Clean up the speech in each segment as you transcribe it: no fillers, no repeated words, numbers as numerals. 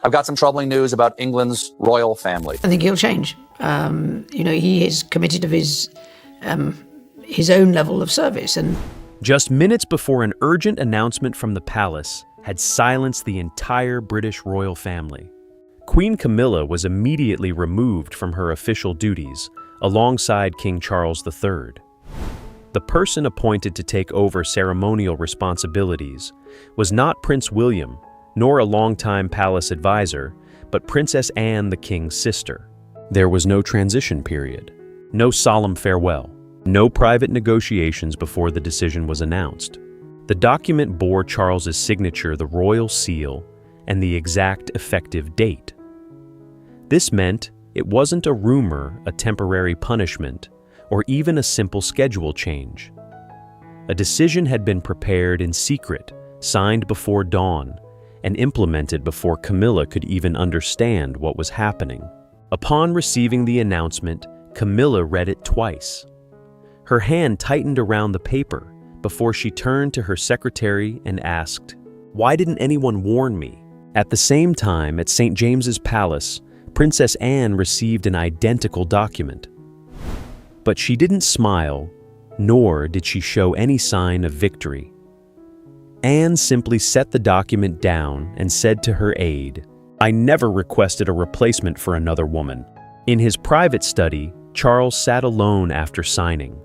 I've got some troubling news about England's royal family. I think he'll change. He is committed of his own level of service. And just minutes before an urgent announcement from the palace had silenced the entire British royal family, Queen Camilla was immediately removed from her official duties alongside King Charles III. The person appointed to take over ceremonial responsibilities was not Prince William, nor a longtime palace advisor, but Princess Anne, the king's sister. There was no transition period, no solemn farewell, no private negotiations before the decision was announced. The document bore Charles's signature, the royal seal, and the exact effective date. This meant it wasn't a rumor, a temporary punishment, or even a simple schedule change. A decision had been prepared in secret, signed before dawn, and implemented before Camilla could even understand what was happening. Upon receiving the announcement, Camilla read it twice. Her hand tightened around the paper before she turned to her secretary and asked, "Why didn't anyone warn me?" At the same time, at St. James's Palace, Princess Anne received an identical document. But she didn't smile, nor did she show any sign of victory. Anne simply set the document down and said to her aide, "I never requested a replacement for another woman." In his private study, Charles sat alone after signing.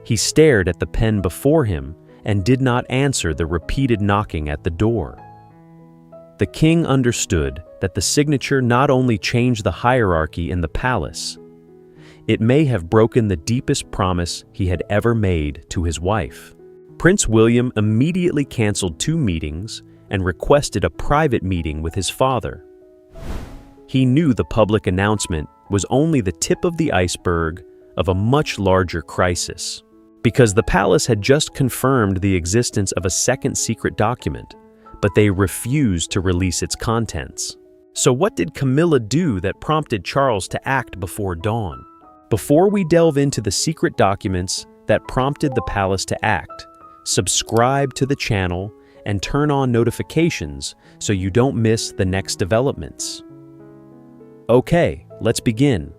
He stared at the pen before him and did not answer the repeated knocking at the door. The king understood that the signature not only changed the hierarchy in the palace, it may have broken the deepest promise he had ever made to his wife. Prince William immediately canceled 2 meetings and requested a private meeting with his father. He knew the public announcement was only the tip of the iceberg of a much larger crisis, because the palace had just confirmed the existence of a second secret document, but they refused to release its contents. So what did Camilla do that prompted Charles to act before dawn? Before we delve into the secret documents that prompted the palace to act, subscribe to the channel and turn on notifications so you don't miss the next developments. Okay, let's begin.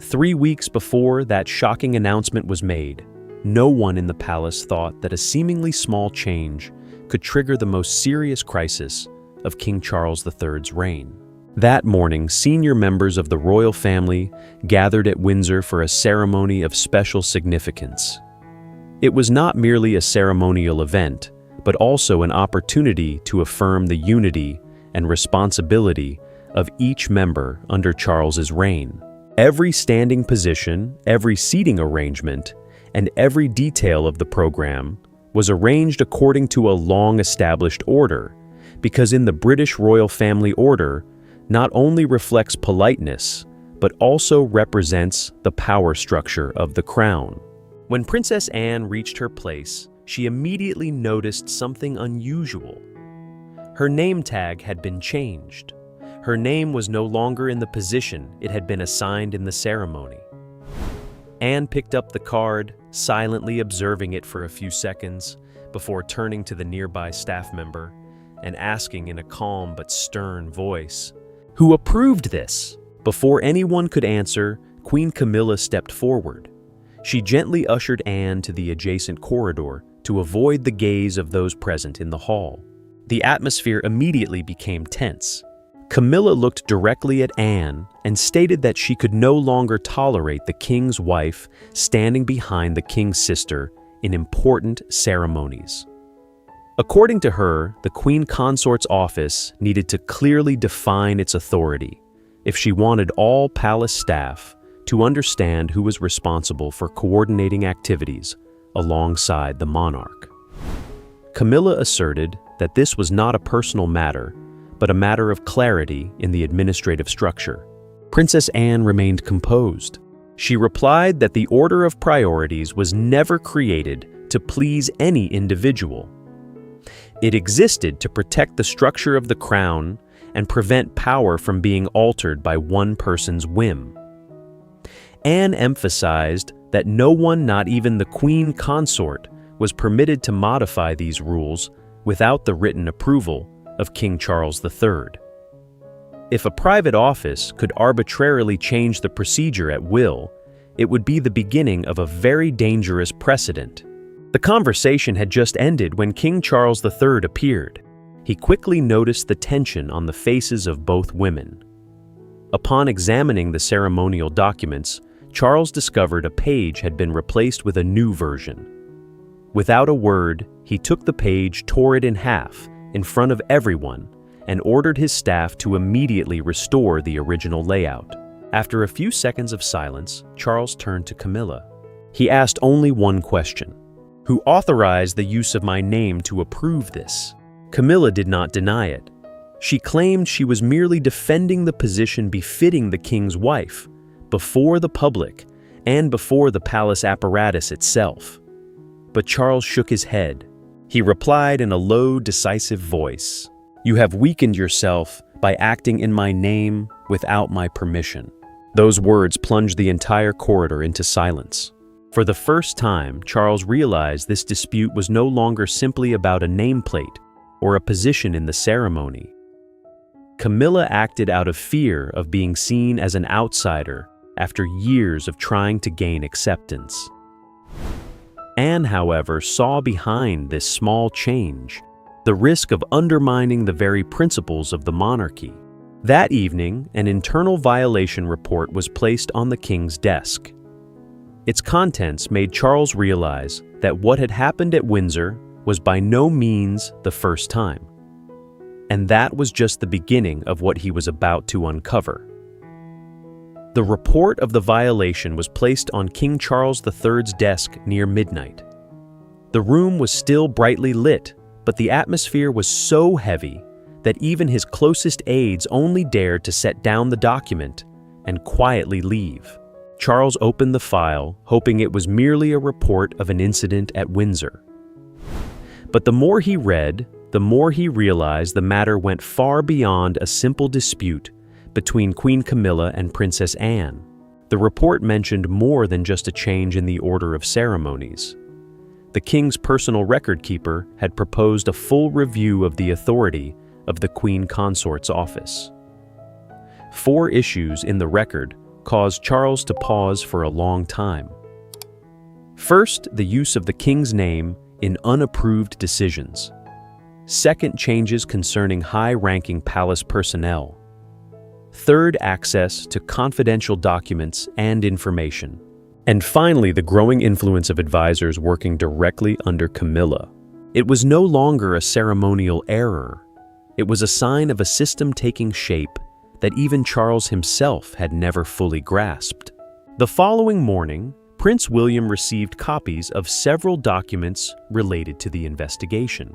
3 weeks before that shocking announcement was made, no one in the palace thought that a seemingly small change could trigger the most serious crisis of King Charles III's reign. That morning, senior members of the royal family gathered at Windsor for a ceremony of special significance. It was not merely a ceremonial event, but also an opportunity to affirm the unity and responsibility of each member under Charles's reign. Every standing position, every seating arrangement, and every detail of the program was arranged according to a long-established order, because in the British royal family order, not only reflects politeness, but also represents the power structure of the crown. When Princess Anne reached her place, she immediately noticed something unusual. Her name tag had been changed. Her name was no longer in the position it had been assigned in the ceremony. Anne picked up the card, silently observing it for a few seconds, before turning to the nearby staff member and asking in a calm but stern voice, "Who approved this?" Before anyone could answer, Queen Camilla stepped forward. She gently ushered Anne to the adjacent corridor to avoid the gaze of those present in the hall. The atmosphere immediately became tense. Camilla looked directly at Anne and stated that she could no longer tolerate the king's wife standing behind the king's sister in important ceremonies. According to her, the Queen Consort's office needed to clearly define its authority if she wanted all palace staff to understand who was responsible for coordinating activities alongside the monarch. Camilla asserted that this was not a personal matter, but a matter of clarity in the administrative structure. Princess Anne remained composed. She replied that the order of priorities was never created to please any individual. It existed to protect the structure of the crown and prevent power from being altered by one person's whim. Anne emphasized that no one, not even the Queen Consort, was permitted to modify these rules without the written approval of King Charles III. If a private office could arbitrarily change the procedure at will, it would be the beginning of a very dangerous precedent. The conversation had just ended when King Charles III appeared. He quickly noticed the tension on the faces of both women. Upon examining the ceremonial documents, Charles discovered a page had been replaced with a new version. Without a word, he took the page, tore it in half, in front of everyone, and ordered his staff to immediately restore the original layout. After a few seconds of silence, Charles turned to Camilla. He asked only one question: "Who authorized the use of my name to approve this?" Camilla did not deny it. She claimed she was merely defending the position befitting the king's wife, before the public and before the palace apparatus itself. But Charles shook his head. He replied in a low, decisive voice, "You have weakened yourself by acting in my name without my permission." Those words plunged the entire corridor into silence. For the first time, Charles realized this dispute was no longer simply about a nameplate or a position in the ceremony. Camilla acted out of fear of being seen as an outsider after years of trying to gain acceptance. Anne, however, saw behind this small change the risk of undermining the very principles of the monarchy. That evening, an internal violation report was placed on the king's desk. Its contents made Charles realize that what had happened at Windsor was by no means the first time. And that was just the beginning of what he was about to uncover. The report of the violation was placed on King Charles III's desk near midnight. The room was still brightly lit, but the atmosphere was so heavy that even his closest aides only dared to set down the document and quietly leave. Charles opened the file, hoping it was merely a report of an incident at Windsor. But the more he read, the more he realized the matter went far beyond a simple dispute between Queen Camilla and Princess Anne. The report mentioned more than just a change in the order of ceremonies. The king's personal record keeper had proposed a full review of the authority of the Queen Consort's office. 4 issues in the record caused Charles to pause for a long time. First, the use of the king's name in unapproved decisions. Second, changes concerning high-ranking palace personnel. Third, access to confidential documents and information. And finally, the growing influence of advisors working directly under Camilla. It was no longer a ceremonial error. It was a sign of a system taking shape that even Charles himself had never fully grasped. The following morning, Prince William received copies of several documents related to the investigation.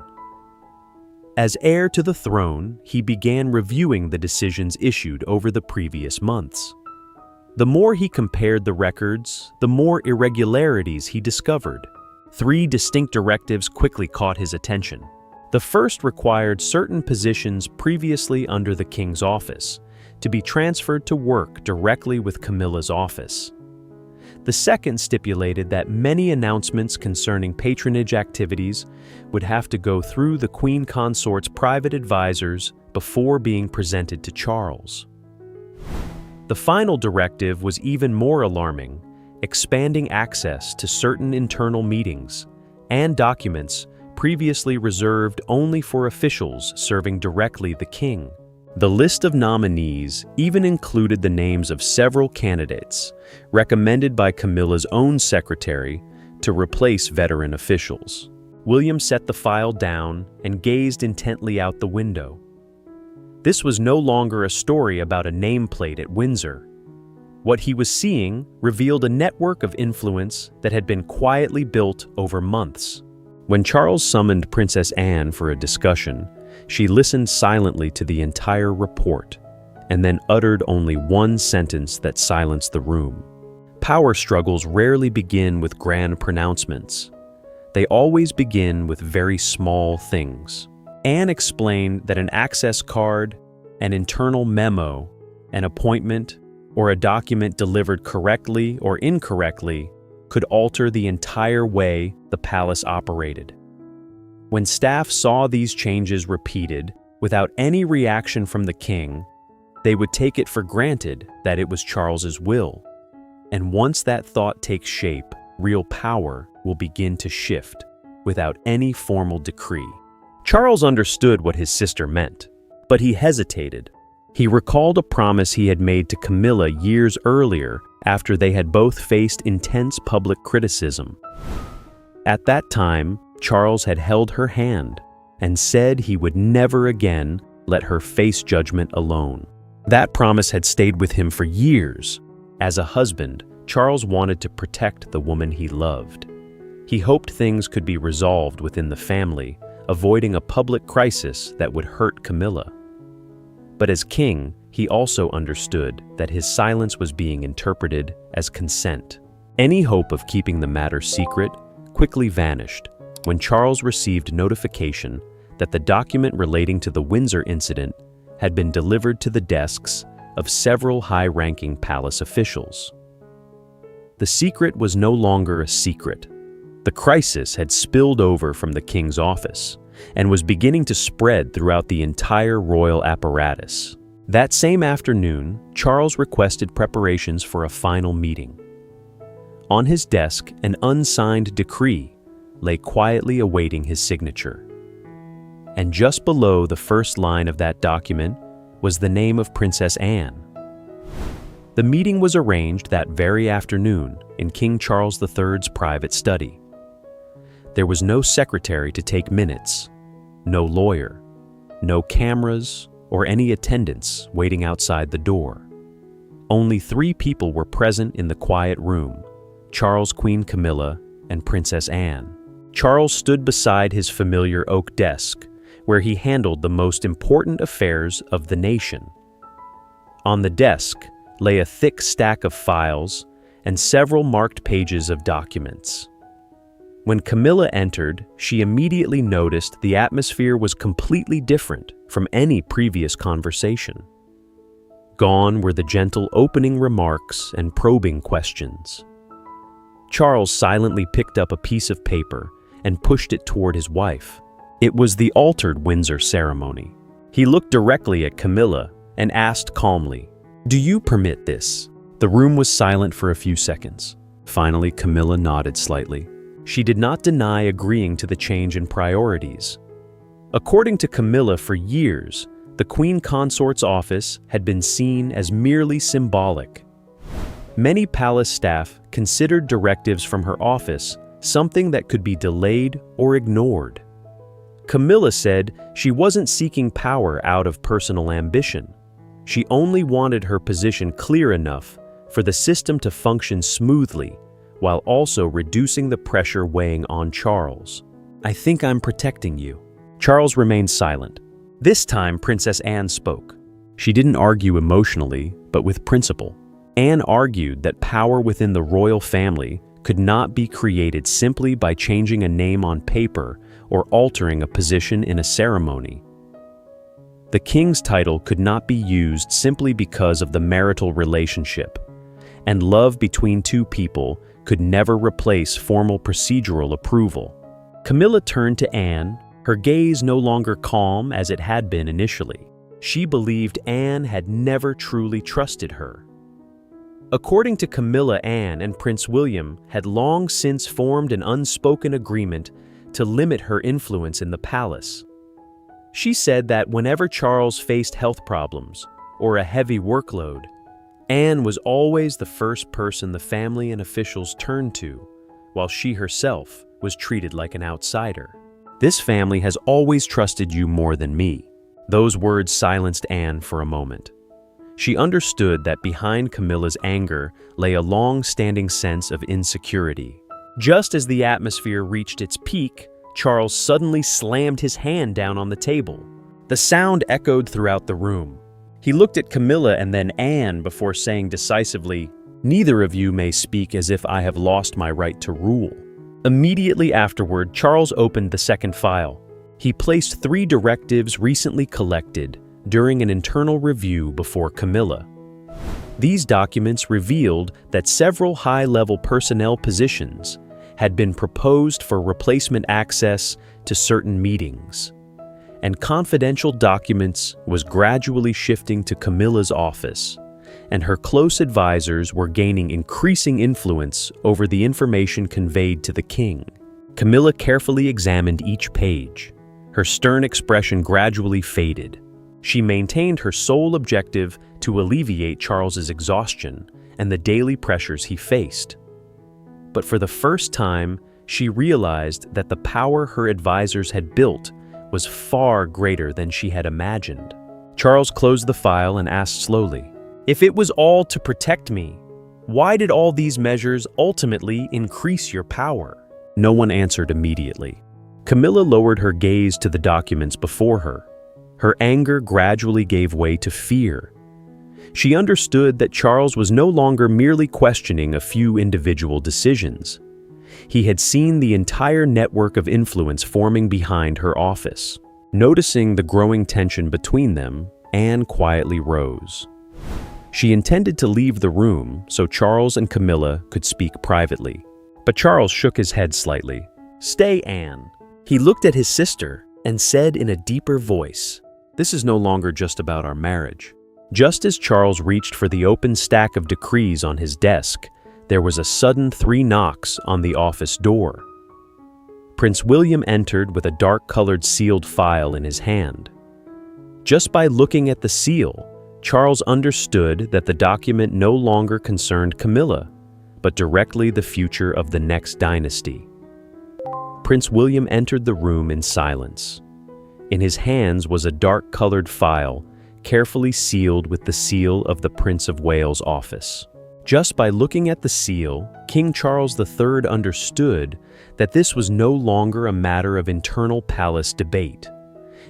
As heir to the throne, he began reviewing the decisions issued over the previous months. The more he compared the records, the more irregularities he discovered. 3 distinct directives quickly caught his attention. The first required certain positions previously under the king's office to be transferred to work directly with Camilla's office. The second stipulated that many announcements concerning patronage activities would have to go through the Queen Consort's private advisors before being presented to Charles. The final directive was even more alarming, expanding access to certain internal meetings and documents previously reserved only for officials serving directly the king. The list of nominees even included the names of several candidates recommended by Camilla's own secretary to replace veteran officials. William set the file down and gazed intently out the window. This was no longer a story about a nameplate at Windsor. What he was seeing revealed a network of influence that had been quietly built over months. When Charles summoned Princess Anne for a discussion, she listened silently to the entire report and then uttered only one sentence that silenced the room. Power struggles rarely begin with grand pronouncements. They always begin with very small things. Anne explained that an access card, an internal memo, an appointment, or a document delivered correctly or incorrectly could alter the entire way the palace operated. When staff saw these changes repeated Without any reaction from the king, they would take it for granted that it was Charles's will. And once that thought takes shape, real power will begin to shift without any formal decree. Charles understood what his sister meant, but he hesitated. He recalled a promise he had made to Camilla years earlier after they had both faced intense public criticism. At that time, Charles had held her hand and said he would never again let her face judgment alone. That promise had stayed with him for years. As a husband, Charles wanted to protect the woman he loved. He hoped things could be resolved within the family, avoiding a public crisis that would hurt Camilla. But as king, he also understood that his silence was being interpreted as consent. Any hope of keeping the matter secret quickly vanished when Charles received notification that the document relating to the Windsor incident had been delivered to the desks of several high-ranking palace officials. The secret was no longer a secret. The crisis had spilled over from the king's office and was beginning to spread throughout the entire royal apparatus. That same afternoon, Charles requested preparations for a final meeting. On his desk, an unsigned decree lay quietly awaiting his signature. And just below the first line of that document was the name of Princess Anne. The meeting was arranged that very afternoon in King Charles III's private study. There was no secretary to take minutes, no lawyer, no cameras, or any attendants waiting outside the door. Only 3 people were present in the quiet room: Charles, Queen Camilla, and Princess Anne. Charles stood beside his familiar oak desk, where he handled the most important affairs of the nation. On the desk lay a thick stack of files and several marked pages of documents. When Camilla entered, she immediately noticed the atmosphere was completely different from any previous conversation. Gone were the gentle opening remarks and probing questions. Charles silently picked up a piece of paper and pushed it toward his wife. It was the altered Windsor ceremony. He looked directly at Camilla and asked calmly, "Do you permit this?" The room was silent for a few seconds. Finally, Camilla nodded slightly. She did not deny agreeing to the change in priorities. According to Camilla, for years, the Queen Consort's office had been seen as merely symbolic. Many palace staff considered directives from her office something that could be delayed or ignored. Camilla said she wasn't seeking power out of personal ambition. She only wanted her position clear enough for the system to function smoothly, while also reducing the pressure weighing on Charles. "I think I'm protecting you." Charles remained silent. This time, Princess Anne spoke. She didn't argue emotionally, but with principle. Anne argued that power within the royal family could not be created simply by changing a name on paper or altering a position in a ceremony. The king's title could not be used simply because of the marital relationship, and love between 2 people could never replace formal procedural approval. Camilla turned to Anne, her gaze no longer calm as it had been initially. She believed Anne had never truly trusted her. According to Camilla, Anne and Prince William had long since formed an unspoken agreement to limit her influence in the palace. She said that whenever Charles faced health problems or a heavy workload, Anne was always the first person the family and officials turned to, while she herself was treated like an outsider. "This family has always trusted you more than me." Those words silenced Anne for a moment. She understood that behind Camilla's anger lay a long-standing sense of insecurity. Just as the atmosphere reached its peak, Charles suddenly slammed his hand down on the table. The sound echoed throughout the room. He looked at Camilla and then Anne before saying decisively, "Neither of you may speak as if I have lost my right to rule." Immediately afterward, Charles opened the second file. He placed 3 directives recently collected during an internal review before Camilla. These documents revealed that several high-level personnel positions had been proposed for replacement access to certain meetings. and confidential documents was gradually shifting to Camilla's office, and her close advisors were gaining increasing influence over the information conveyed to the king. Camilla carefully examined each page. Her stern expression gradually faded. She maintained her sole objective to alleviate Charles's exhaustion and the daily pressures he faced. But for the first time, she realized that the power her advisors had built was far greater than she had imagined. Charles closed the file and asked slowly, "If it was all to protect me, why did all these measures ultimately increase your power?" No one answered immediately. Camilla lowered her gaze to the documents before her. Her anger gradually gave way to fear. She understood that Charles was no longer merely questioning a few individual decisions. He had seen the entire network of influence forming behind her office. Noticing the growing tension between them, Anne quietly rose. She intended to leave the room so Charles and Camilla could speak privately. But Charles shook his head slightly. "Stay, Anne." He looked at his sister and said in a deeper voice, "This is no longer just about our marriage." Just as Charles reached for the open stack of decrees on his desk, there was a sudden 3 knocks on the office door. Prince William entered with a dark-colored sealed file in his hand. Just by looking at the seal, Charles understood that the document no longer concerned Camilla, but directly the future of the next dynasty. Prince William entered the room in silence. In his hands was a dark-colored file, carefully sealed with the seal of the Prince of Wales' office. Just by looking at the seal, King Charles III understood that this was no longer a matter of internal palace debate.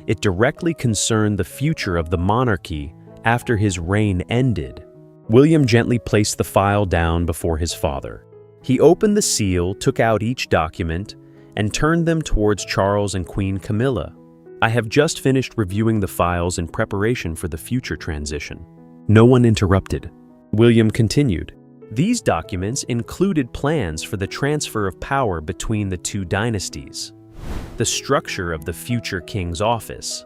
It directly concerned the future of the monarchy after his reign ended. William gently placed the file down before his father. He opened the seal, took out each document, and turned them towards Charles and Queen Camilla. "I have just finished reviewing the files in preparation for the future transition." No one interrupted. William continued, "These documents included plans for the transfer of power between the 2 dynasties, the structure of the future king's office,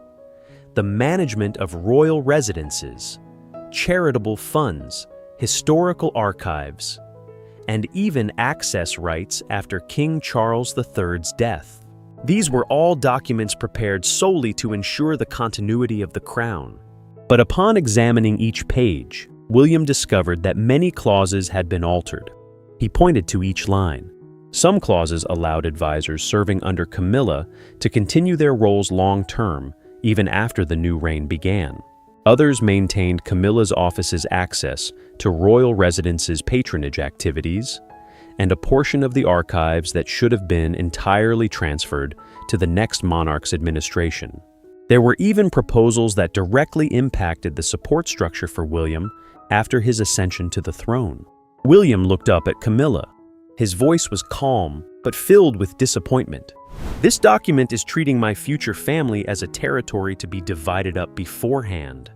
the management of royal residences, charitable funds, historical archives, and even access rights after King Charles III's death. These were all documents prepared solely to ensure the continuity of the crown. But upon examining each page, William discovered that many clauses had been altered. He pointed to each line. Some clauses allowed advisors serving under Camilla to continue their roles long-term, even after the new reign began. Others maintained Camilla's office's access to royal residences' patronage activities, and a portion of the archives that should have been entirely transferred to the next monarch's administration. There were even proposals that directly impacted the support structure for William after his ascension to the throne. William looked up at Camilla. His voice was calm, but filled with disappointment. "This document is treating my future family as a territory to be divided up beforehand."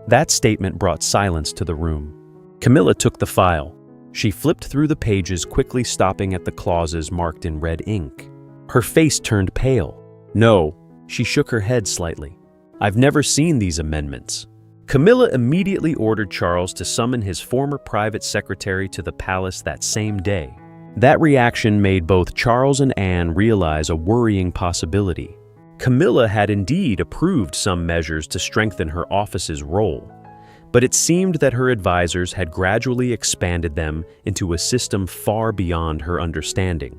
That statement brought silence to the room. Camilla took the file. She flipped through the pages, quickly stopping at the clauses marked in red ink. Her face turned pale. "No," she shook her head slightly. "I've never seen these amendments." Camilla immediately ordered Charles to summon his former private secretary to the palace that same day. That reaction made both Charles and Anne realize a worrying possibility. Camilla had indeed approved some measures to strengthen her office's role, but it seemed that her advisors had gradually expanded them into a system far beyond her understanding.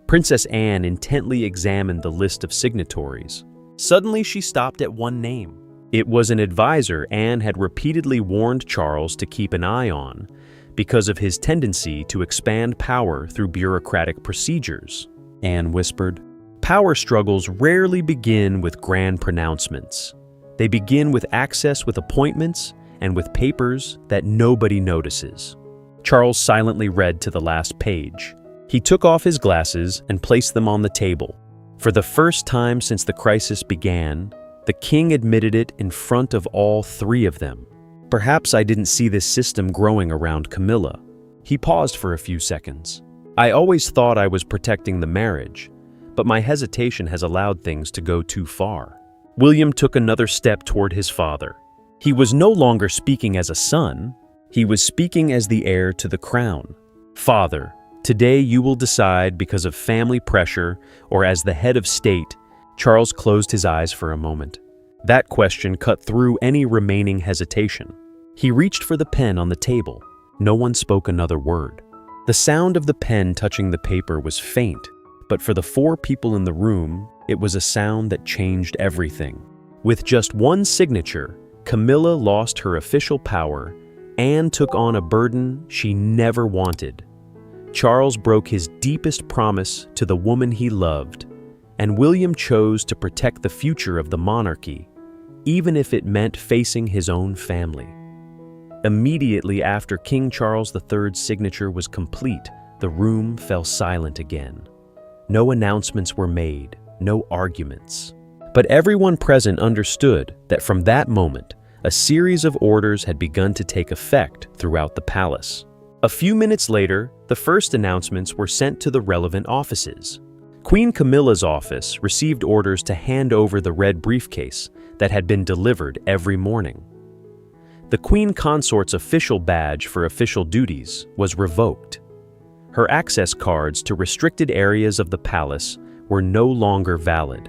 Princess Anne intently examined the list of signatories. Suddenly, she stopped at one name. It was an advisor Anne had repeatedly warned Charles to keep an eye on because of his tendency to expand power through bureaucratic procedures. Anne whispered, "Power struggles rarely begin with grand pronouncements. They begin with access with appointments and with papers that nobody notices." Charles silently read to the last page. He took off his glasses and placed them on the table. For the first time since the crisis began, the king admitted it in front of all 3 of them. "Perhaps I didn't see this system growing around Camilla." He paused for a few seconds. "I always thought I was protecting the marriage, but my hesitation has allowed things to go too far." William took another step toward his father. He was no longer speaking as a son, he was speaking as the heir to the crown. "Father, today you will decide because of family pressure or as the head of state." Charles closed his eyes for a moment. That question cut through any remaining hesitation. He reached for the pen on the table. No one spoke another word. The sound of the pen touching the paper was faint, but for the 4 people in the room, it was a sound that changed everything. With just one signature, Camilla lost her official power and took on a burden she never wanted. Charles broke his deepest promise to the woman he loved, and William chose to protect the future of the monarchy, even if it meant facing his own family. Immediately after King Charles III's signature was complete, the room fell silent again. No announcements were made, no arguments. But everyone present understood that from that moment, a series of orders had begun to take effect throughout the palace. A few minutes later, the first announcements were sent to the relevant offices. Queen Camilla's office received orders to hand over the red briefcase that had been delivered every morning. The Queen Consort's official badge for official duties was revoked. Her access cards to restricted areas of the palace were no longer valid.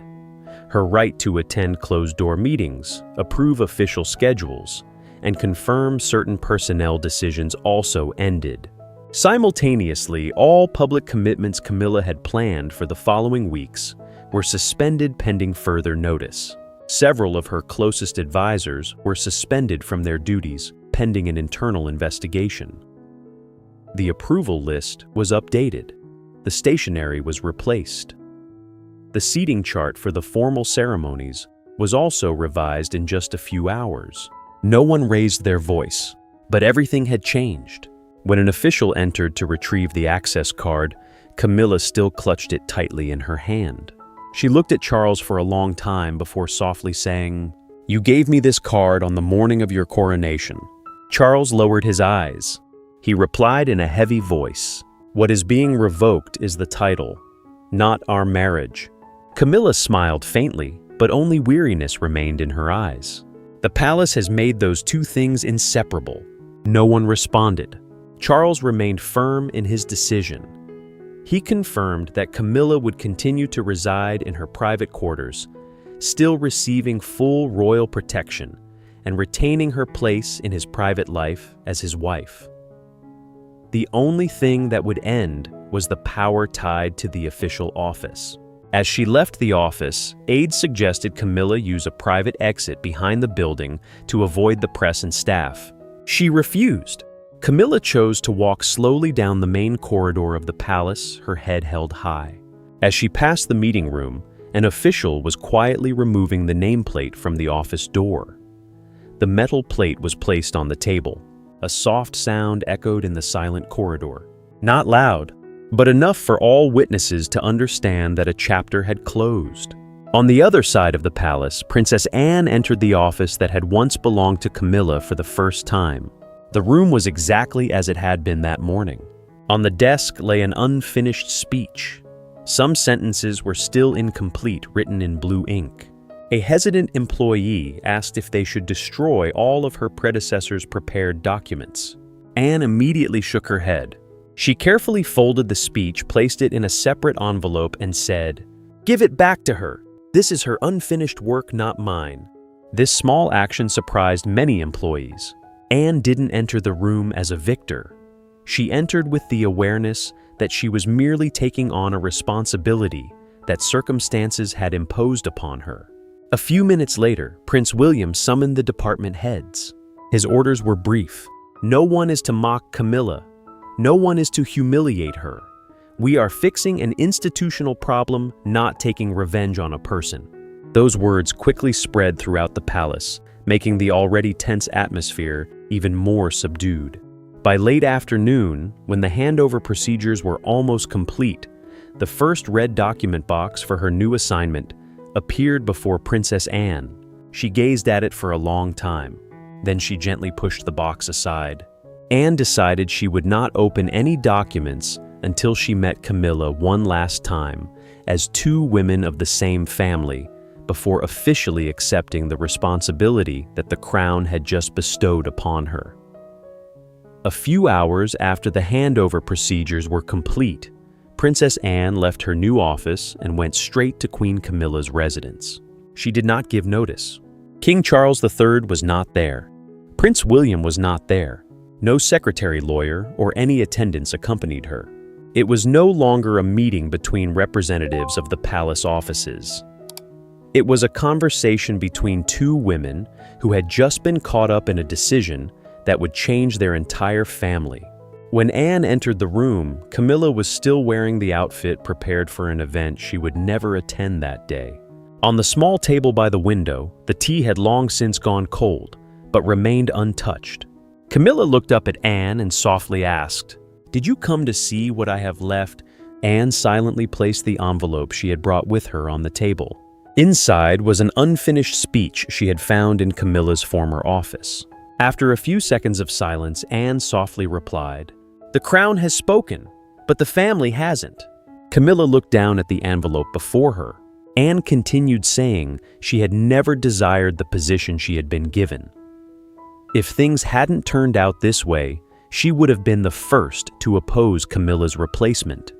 Her right to attend closed-door meetings, approve official schedules, and confirm certain personnel decisions also ended. Simultaneously, all public commitments Camilla had planned for the following weeks were suspended pending further notice. Several of her closest advisors were suspended from their duties pending an internal investigation. The approval list was updated. The stationery was replaced. The seating chart for the formal ceremonies was also revised in just a few hours. No one raised their voice, but everything had changed. When an official entered to retrieve the access card, Camilla still clutched it tightly in her hand. She looked at Charles for a long time before softly saying, "You gave me this card on the morning of your coronation." Charles lowered his eyes. He replied in a heavy voice, "What is being revoked is the title, not our marriage." Camilla smiled faintly, but only weariness remained in her eyes. The palace has made those two things inseparable. No one responded. Charles remained firm in his decision. He confirmed that Camilla would continue to reside in her private quarters, still receiving full royal protection and retaining her place in his private life as his wife. The only thing that would end was the power tied to the official office. As she left the office, aides suggested Camilla use a private exit behind the building to avoid the press and staff. She refused. Camilla chose to walk slowly down the main corridor of the palace, her head held high. As she passed the meeting room, an official was quietly removing the nameplate from the office door. The metal plate was placed on the table. A soft sound echoed in the silent corridor. Not loud, but enough for all witnesses to understand that a chapter had closed. On the other side of the palace, Princess Anne entered the office that had once belonged to Camilla for the first time. The room was exactly as it had been that morning. On the desk lay an unfinished speech. Some sentences were still incomplete, written in blue ink. A hesitant employee asked if they should destroy all of her predecessor's prepared documents. Anne immediately shook her head. She carefully folded the speech, placed it in a separate envelope, and said, "Give it back to her. This is her unfinished work, not mine." This small action surprised many employees. Anne didn't enter the room as a victor. She entered with the awareness that she was merely taking on a responsibility that circumstances had imposed upon her. A few minutes later, Prince William summoned the department heads. His orders were brief. No one is to mock Camilla. No one is to humiliate her. We are fixing an institutional problem, not taking revenge on a person. Those words quickly spread throughout the palace, making the already tense atmosphere even more subdued. By late afternoon, when the handover procedures were almost complete, the first red document box for her new assignment appeared before Princess Anne. She gazed at it for a long time. Then she gently pushed the box aside. Anne decided she would not open any documents until she met Camilla one last time as two women of the same family, before officially accepting the responsibility that the crown had just bestowed upon her. A few hours after the handover procedures were complete, Princess Anne left her new office and went straight to Queen Camilla's residence. She did not give notice. King Charles III was not there. Prince William was not there. No secretary lawyer or any attendants accompanied her. It was no longer a meeting between representatives of the palace offices. It was a conversation between two women who had just been caught up in a decision that would change their entire family. When Anne entered the room, Camilla was still wearing the outfit prepared for an event she would never attend that day. On the small table by the window, the tea had long since gone cold, but remained untouched. Camilla looked up at Anne and softly asked, "Did you come to see what I have left?" Anne silently placed the envelope she had brought with her on the table. Inside was an unfinished speech she had found in Camilla's former office. After a few seconds of silence, Anne softly replied, "The crown has spoken, but the family hasn't." Camilla looked down at the envelope before her. Anne continued saying she had never desired the position she had been given. If things hadn't turned out this way, she would have been the first to oppose Camilla's replacement.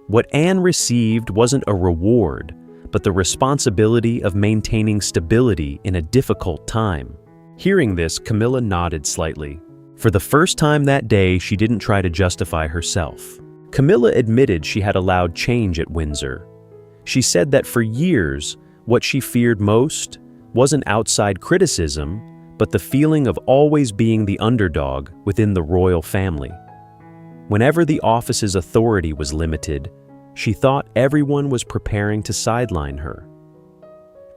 What Anne received wasn't a reward, but the responsibility of maintaining stability in a difficult time. Hearing this, Camilla nodded slightly. For the first time that day, she didn't try to justify herself. Camilla admitted she had allowed change at Windsor. She said that for years, what she feared most wasn't outside criticism, but the feeling of always being the underdog within the royal family. Whenever the office's authority was limited, she thought everyone was preparing to sideline her.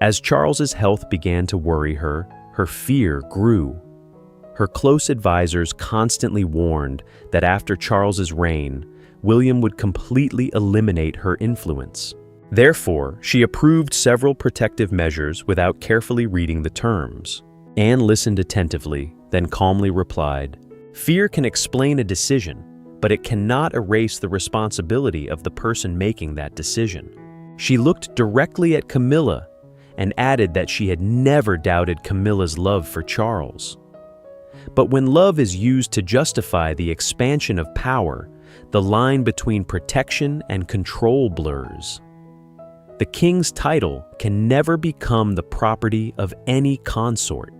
As Charles's health began to worry her, her fear grew. Her close advisors constantly warned that after Charles's reign, William would completely eliminate her influence. Therefore, she approved several protective measures without carefully reading the terms. Anne listened attentively, then calmly replied, "Fear can explain a decision, but it cannot erase the responsibility of the person making that decision." She looked directly at Camilla and added that she had never doubted Camilla's love for Charles. But when love is used to justify the expansion of power, the line between protection and control blurs. The king's title can never become the property of any consort.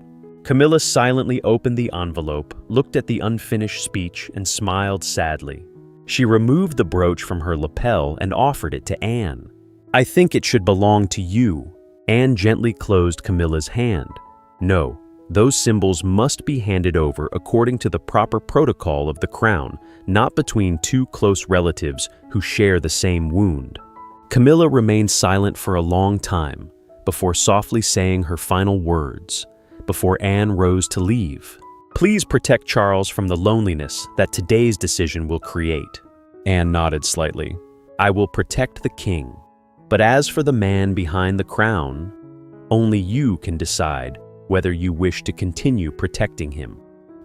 Camilla silently opened the envelope, looked at the unfinished speech, and smiled sadly. She removed the brooch from her lapel and offered it to Anne. "I think it should belong to you." Anne gently closed Camilla's hand. "No, those symbols must be handed over according to the proper protocol of the crown, not between two close relatives who share the same wound." Camilla remained silent for a long time, before softly saying her final words, before Anne rose to leave. "Please protect Charles from the loneliness that today's decision will create." Anne nodded slightly. "I will protect the king. But as for the man behind the crown, only you can decide whether you wish to continue protecting him."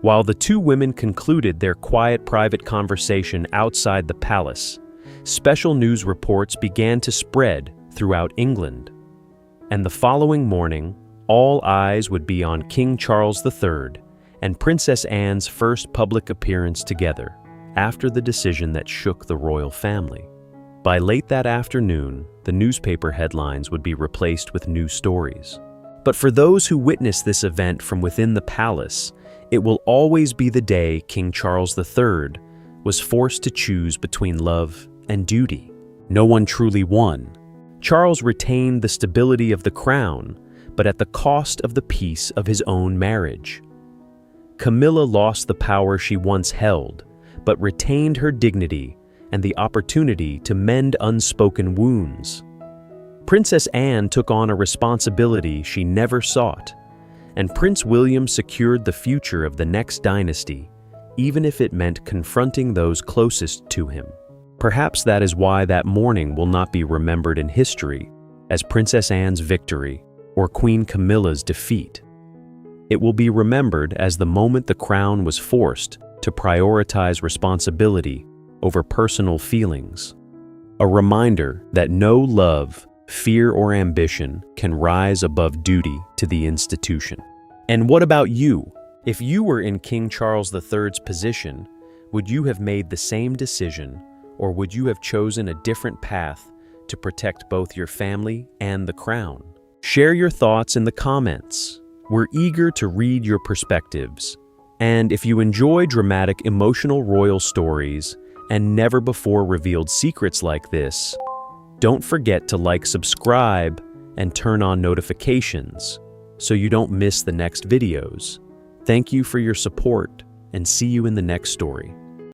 While the two women concluded their quiet private conversation outside the palace, special news reports began to spread throughout England. And the following morning, all eyes would be on King Charles III and Princess Anne's first public appearance together after the decision that shook the royal family. By late that afternoon, the newspaper headlines would be replaced with new stories. But for those who witnessed this event from within the palace, it will always be the day King Charles III was forced to choose between love and duty. No one truly won. Charles retained the stability of the crown, but at the cost of the peace of his own marriage. Camilla lost the power she once held, but retained her dignity and the opportunity to mend unspoken wounds. Princess Anne took on a responsibility she never sought, and Prince William secured the future of the next dynasty, even if it meant confronting those closest to him. Perhaps that is why that morning will not be remembered in history as Princess Anne's victory or Queen Camilla's defeat. It will be remembered as the moment the crown was forced to prioritize responsibility over personal feelings, a reminder that no love, fear or ambition can rise above duty to the institution. And what about you? If you were in King Charles III's position, would you have made the same decision, or would you have chosen a different path to protect both your family and the crown? Share your thoughts in the comments. We're eager to read your perspectives. And if you enjoy dramatic, emotional royal stories and never before revealed secrets like this, don't forget to like, subscribe, and turn on notifications so you don't miss the next videos. Thank you for your support, and see you in the next story.